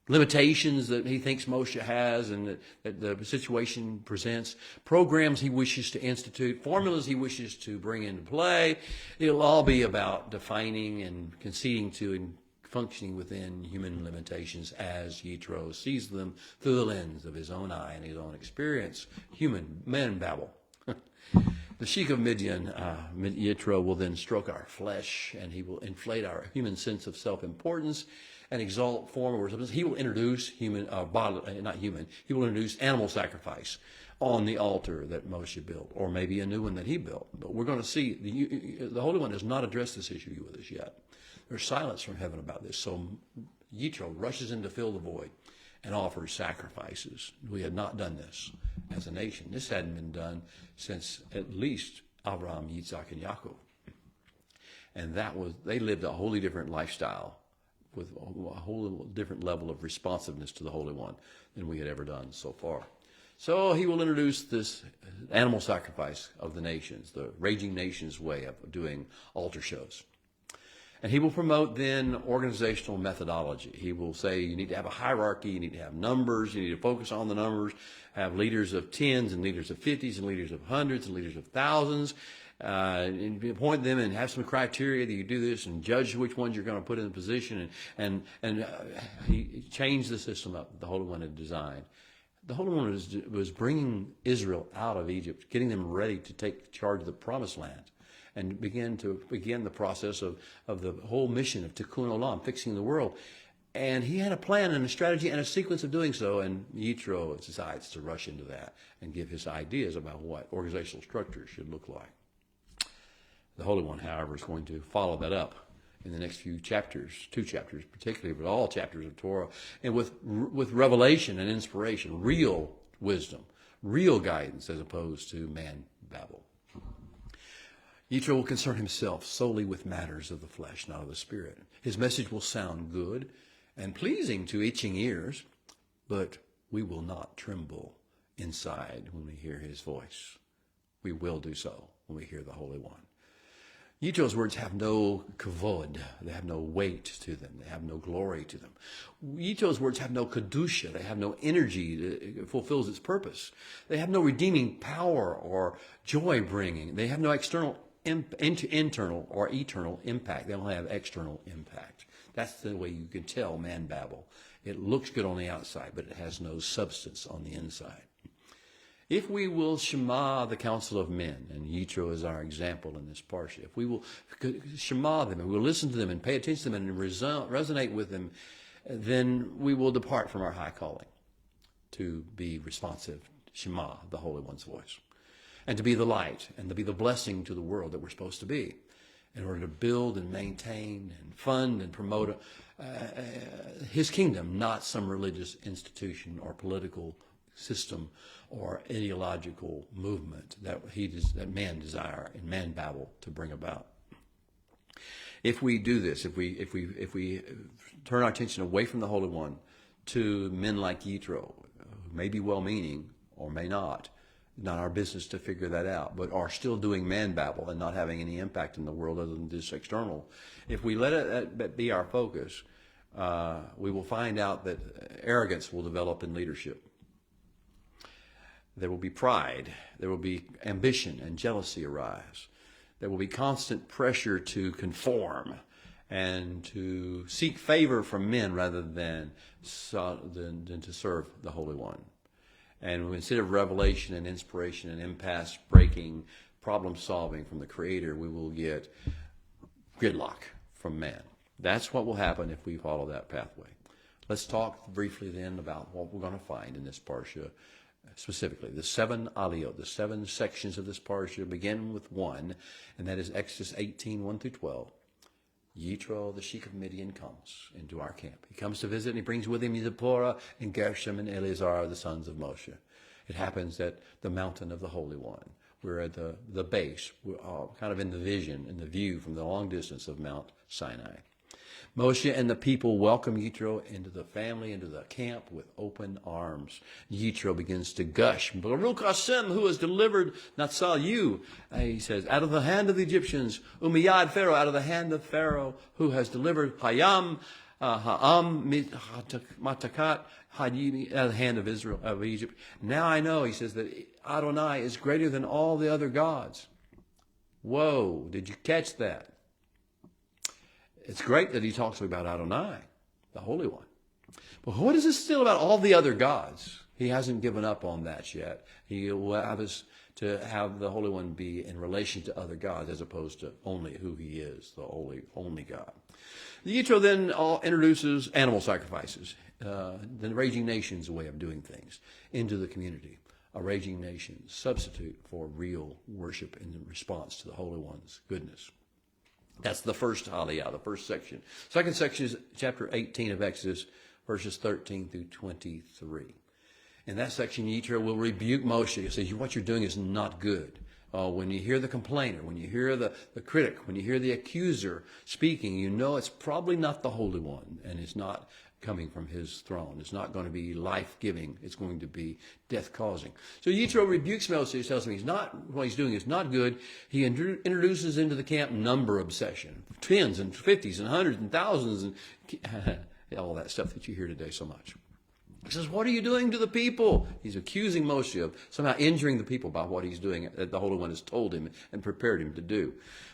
limitations that he thinks Moshe has and that the situation presents, programs he wishes to institute, formulas he wishes to bring into play. It'll all be about defining and conceding to and functioning within human limitations as Yitro sees them through the lens of his own eye and his own experience. Human man babble. The Sheikh of Midian, Yitro, will then stroke our flesh, and he will inflate our human sense of self-importance and exalt form over substance. He will introduce he will introduce animal sacrifice on the altar that Moshe built, or maybe a new one that he built. But we're going to see the Holy One has not addressed this issue with us yet. There's silence from heaven about this. So Yitro rushes in to fill the void and offers sacrifices. We had not done this as a nation. This hadn't been done since at least Abraham, Yitzhak, and Yaakov. And they lived a wholly different lifestyle with a whole different level of responsiveness to the Holy One than we had ever done so far. So he will introduce this animal sacrifice of the nations, the raging nations way of doing altar shows. And he will promote then organizational methodology. He will say you need to have a hierarchy, you need to have numbers, you need to focus on the numbers, have leaders of tens and leaders of 50s and leaders of hundreds and leaders of thousands, and appoint them and have some criteria that you do this and judge which ones you're going to put in the position. And he changed the system up the Holy One had designed. The Holy One was bringing Israel out of Egypt, getting them ready to take charge of the Promised Land, and begin the process of the whole mission of Tikkun Olam, fixing the world. And he had a plan and a strategy and a sequence of doing so, and Yitro decides to rush into that and give his ideas about what organizational structure should look like. The Holy One, however, is going to follow that up in the next few chapters, 2 chapters particularly, but all chapters of Torah, and with revelation and inspiration, real wisdom, real guidance, as opposed to man babble. Yitro will concern himself solely with matters of the flesh, not of the spirit. His message will sound good and pleasing to itching ears, but we will not tremble inside when we hear his voice. We will do so when we hear the Holy One. Yitro's words have no kavod. They have no weight to them. They have no glory to them. Yitro's words have no kedusha. They have no energy that fulfills its purpose. They have no redeeming power or joy-bringing. They have no internal or eternal impact. They don't have external impact. That's the way you can tell man babble. It looks good on the outside, but it has no substance on the inside. If we will shema the counsel of men, and Yitro is our example in this parsha, if we will shema them and we'll listen to them and pay attention to them and resonate with them, then we will depart from our high calling to be responsive, shema, the Holy One's voice, and to be the light and to be the blessing to the world that we're supposed to be in order to build and maintain and fund and promote his kingdom, not some religious institution or political system or ideological movement that man desire and man babble to bring about. If we do this, if we turn our attention away from the Holy One to men like Yitro, who may be well-meaning or may not our business to figure that out, but are still doing man babble and not having any impact in the world other than this external. If we let it be our focus, we will find out that arrogance will develop in leadership. There will be pride. There will be ambition and jealousy arise. There will be constant pressure to conform and to seek favor from men rather than to serve the Holy One. And instead of revelation and inspiration and impasse breaking, problem solving from the Creator, we will get gridlock from man. That's what will happen if we follow that pathway. Let's talk briefly then about what we're going to find in this parsha specifically. The 7 aliyot, the 7 sections of this parsha begin with one, and that is Exodus 18, 1 through 12. Yitro, the sheik of Midian, comes into our camp. He comes to visit, and he brings with him Zipporah and Gershom and Eleazar, the sons of Moshe. It happens at the mountain of the Holy One. We're at the base. We're kind of in the vision, in the view from the long distance of Mount Sinai. Moshe and the people welcome Yitro into the family, into the camp with open arms. Yitro begins to gush. Baruch Hashem, who has delivered Natsal, you, he says, out of the hand of the Egyptians, Umiyad Pharaoh, out of the hand of Pharaoh, who has delivered Hayam, Ha'am, Matakat, Hadimi, out of the hand of Israel, of Egypt. Now I know, he says, that Adonai is greater than all the other gods. Whoa, did you catch that? It's great that he talks about Adonai, the Holy One. But what is this still about all the other gods? He hasn't given up on that yet. He will have us to have the Holy One be in relation to other gods as opposed to only who he is, the only God. The Yitro then introduces animal sacrifices, the raging nation's way of doing things, into the community. A raging nation substitute for real worship in response to the Holy One's goodness. That's the first aliyah, the first section. Second section is chapter 18 of Exodus, verses 13 through 23. In that section, Yitro will rebuke Moshe. He says, what you're doing is not good. When you hear the complainer, when you hear the critic, when you hear the accuser speaking, you know it's probably not the Holy One, and it's not coming from his throne. It's not going to be life-giving. It's going to be death-causing. So Yitro rebukes Moshe. He tells him what he's doing is not good. He introduces into the camp number obsession, tens and fifties and hundreds and thousands and all that stuff that you hear today so much. He says, what are you doing to the people? He's accusing Moshe of somehow injuring the people by what he's doing that the Holy One has told him and prepared him to do.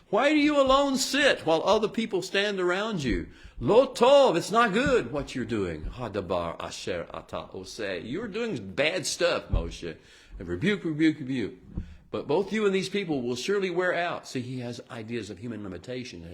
Why do you alone sit while other people stand around you? Lo tov, it's not good what you're doing. Hadabar asher ata oseh. You're doing bad stuff, Moshe. And rebuke, rebuke, rebuke. But both you and these people will surely wear out. See, he has ideas of human limitation and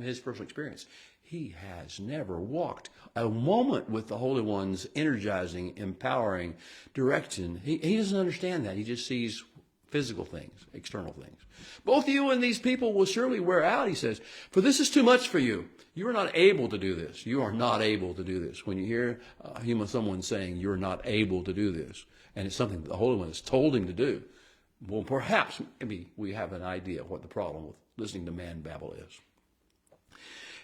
his personal experience. He has never walked a moment with the Holy One's energizing, empowering direction. He doesn't understand that. He just sees physical things, external things. Both you and these people will surely wear out, he says, for this is too much for you. You are not able to do this. You are not able to do this. When you hear someone saying you're not able to do this, and it's something that the Holy One has told him to do, well, perhaps maybe we have an idea of what the problem with listening to man babble is.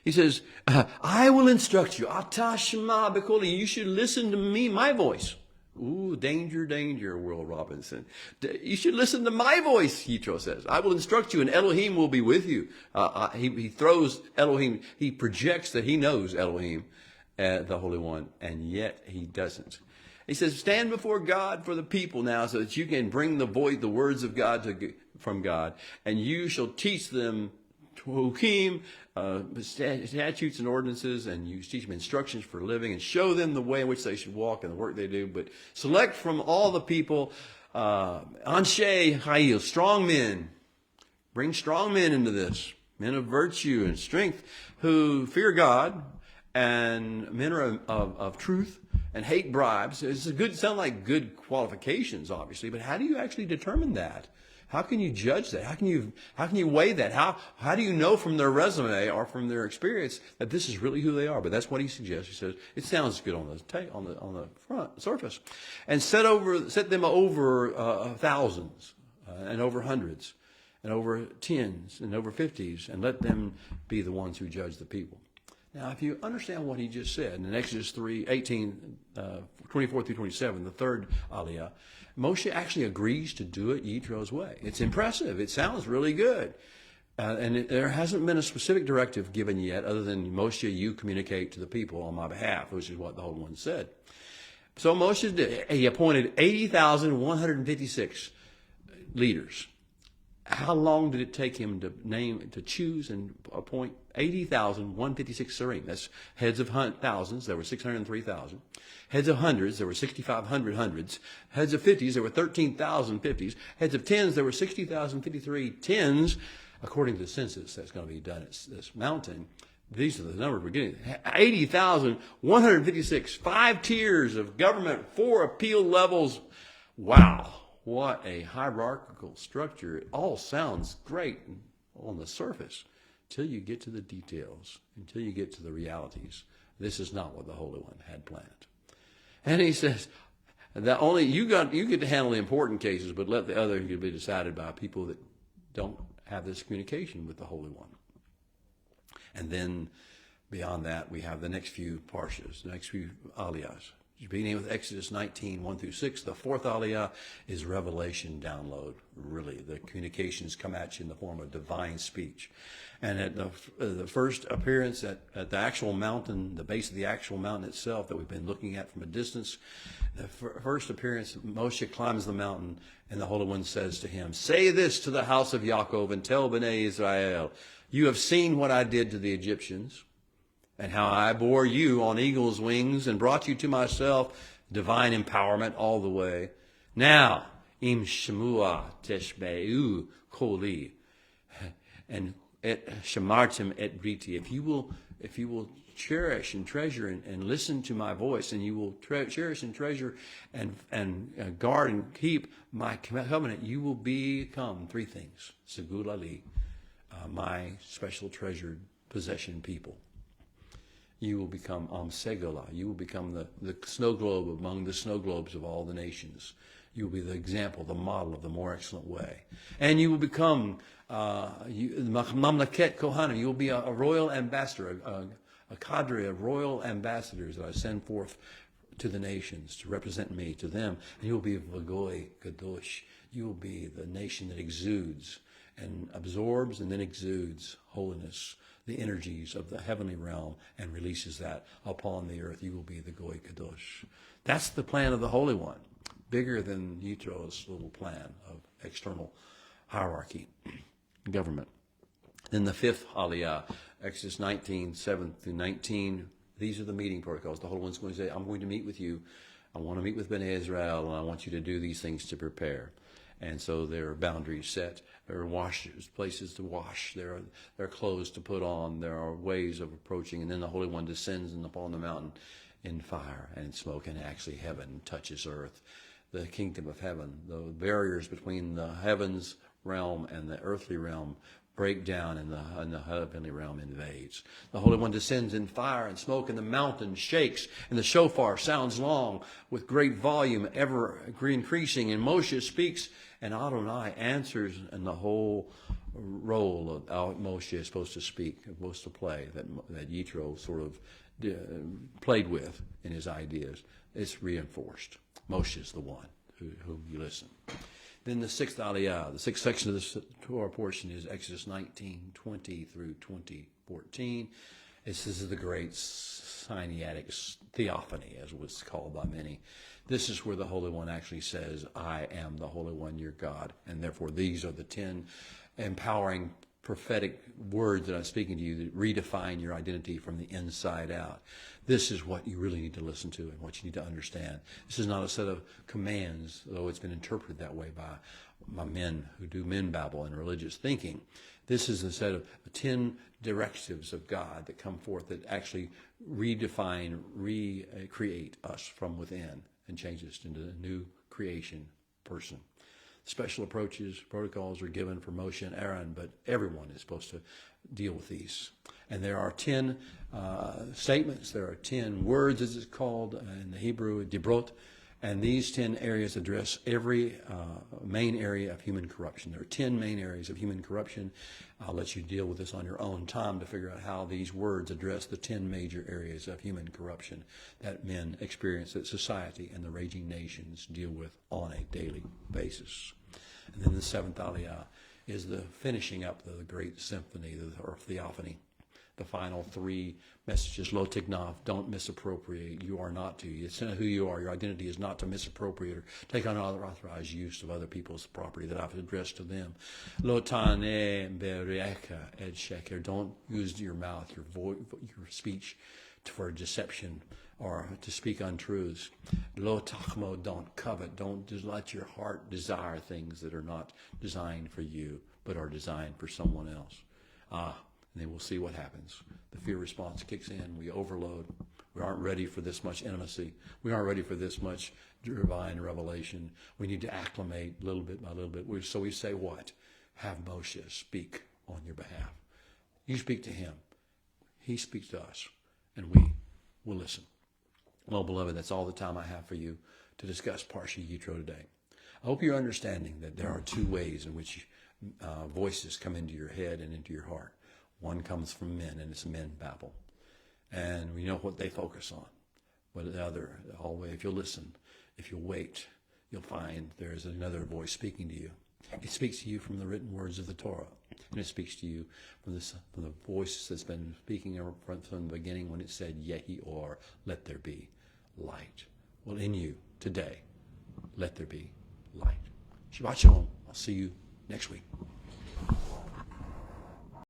He says, I will instruct you. Atashma bekoli. You should listen to me, my voice. Ooh, danger, danger, Will Robinson. You should listen to my voice, Yitro says. I will instruct you, and Elohim will be with you. He throws Elohim. He projects that he knows Elohim, the Holy One, and yet he doesn't. He says, stand before God for the people now so that you can bring the words of God from God, and you shall teach them Hukim, statutes and ordinances, and you teach them instructions for living and show them the way in which they should walk and the work they do. But select from all the people, Anshe Hayil, strong men. Bring strong men into this, men of virtue and strength who fear God and men are of truth and hate bribes. Sound like good qualifications, obviously, but how do you actually determine that? How can you judge that? How can you weigh that? How do you know from their resume or from their experience that this is really who they are? But that's what he suggests. He says it sounds good on the front surface, and set them over thousands and over hundreds and over tens and over fifties, and let them be the ones who judge the people. Now, if you understand what he just said in Exodus 3:18, 24 through 27, the third aliyah, Moshe actually agrees to do it Yitro's way. It's impressive. It sounds really good. There hasn't been a specific directive given yet other than, Moshe, you communicate to the people on my behalf, which is what the Holy One said. So Moshe did. He appointed 80,156 leaders. How long did it take him to choose and appoint 80,156 serim? That's heads of thousands. There were 603,000. Heads of hundreds. There were 6,500 hundreds. Heads of fifties. There were 13,000 fifties. Heads of tens. There were 60,053 tens. According to the census that's going to be done at this mountain, these are the numbers we're getting. 80,156. 5 tiers of government, 4 appeal levels, Wow, what a hierarchical structure. It all sounds great on the surface until you get to the details, until you get to the realities. This is not what the Holy One had planned. And he says that only you get to handle the important cases, but let the other be decided by people that don't have this communication with the Holy One. And then beyond that, we have the next few parshas, the next few aliyahs. Beginning with Exodus 19, 1 through 6, the fourth aliyah is revelation download. Really, the communications come at you in the form of divine speech. And at the first appearance at the actual mountain, the base of the actual mountain itself that we've been looking at from a distance, the first appearance, Moshe climbs the mountain, and the Holy One says to him, "Say this to the house of Yaakov and tell Bnei Israel, you have seen what I did to the Egyptians, and how I bore you on eagle's wings and brought you to myself, divine empowerment all the way. Now, im shemua teshbeu koli, and et shamartim et briti. If you will cherish and treasure and listen to my voice, and you will cherish and treasure and guard and keep my covenant, you will become three things: segulali, my special treasured possession people. You will become Segala. You will become the snow globe among the snow globes of all the nations. You will be the example, the model of the more excellent way. And you will become Mamlaket Kohanim. You will be a royal ambassador, a cadre of royal ambassadors that I send forth to the nations to represent me to them. And you will be Vagoy Kadosh. You will be the nation that exudes and absorbs and then exudes holiness, the energies of the heavenly realm, and releases that upon the earth. You will be the Goy Kadosh. That's the plan of the Holy One, bigger than Yitro's little plan of external hierarchy, government. Then the fifth aliyah, Exodus 19, 7 through 19. These are the meeting protocols. The Holy One's going to say, I'm going to meet with you. I want to meet with Bnei Israel, and I want you to do these things to prepare. And so there are boundaries set. There are places to wash. There are clothes to put on. There are ways of approaching. And then the Holy One descends upon the mountain in fire and smoke, and actually heaven touches earth. The kingdom of heaven, the barriers between the heavens realm and the earthly realm break down, and the heavenly realm invades. The Holy One descends in fire and smoke, and the mountain shakes, and the shofar sounds long with great volume, ever increasing. And Moshe speaks, and Adonai answers, and the whole role of how Moshe is supposed to speak, supposed to play, that Yitro sort of played with in his ideas, it's reinforced. Moshe is the one whom you listen. Then the sixth aliyah, the sixth section of this Torah portion is Exodus 19, 20 through 14. This is the great Sinaitic theophany, as it was called by many. This is where the Holy One actually says, I am the Holy One, your God. And therefore, these are the 10 empowering prophetic words that I'm speaking to you that redefine your identity from the inside out. This is what you really need to listen to and what you need to understand. This is not a set of commands, though it's been interpreted that way by men who do men babble and religious thinking. This is a set of 10 directives of God that come forth that actually redefine, recreate us from within and change us into a new creation person. Special approaches, protocols are given for Moshe and Aaron, but everyone is supposed to deal with these. And there are 10 statements, there are 10 words, as it's called in the Hebrew, dibrot, and these 10 areas address every main area of human corruption. There are 10 main areas of human corruption. I'll let you deal with this on your own time to figure out how these words address the 10 major areas of human corruption that men experience, that society and the raging nations deal with on a daily basis. And then the seventh aliyah is the finishing up of the great symphony, or theophany. The final 3 messages, lo tignaf, don't misappropriate. You are not to. It's not who you are. Your identity is not to misappropriate or take unauthorized use of other people's property that I've addressed to them. Lo taneh berecha ed sheker. Don't use your mouth, your speech for deception or to speak untruths. Lo tachmo, don't covet. Don't just let your heart desire things that are not designed for you, but are designed for someone else. And then we'll see what happens. The fear response kicks in. We overload. We aren't ready for this much intimacy. We aren't ready for this much divine revelation. We need to acclimate little bit by little bit. So we say what? Have Moshe speak on your behalf. You speak to him. He speaks to us. And we will listen. Well, beloved, that's all the time I have for you to discuss Parsha Yitro today. I hope you're understanding that there are two ways in which voices come into your head and into your heart. One comes from men, and it's men babble. And we know what they focus on. But the other, always, if you'll listen, if you'll wait, you'll find there's another voice speaking to you. It speaks to you from the written words of the Torah. And it speaks to you from the voice that's been speaking from the beginning when it said, Yehi or, let there be light. Well, in you, today, let there be light. Shabbat Shalom. I'll see you next week.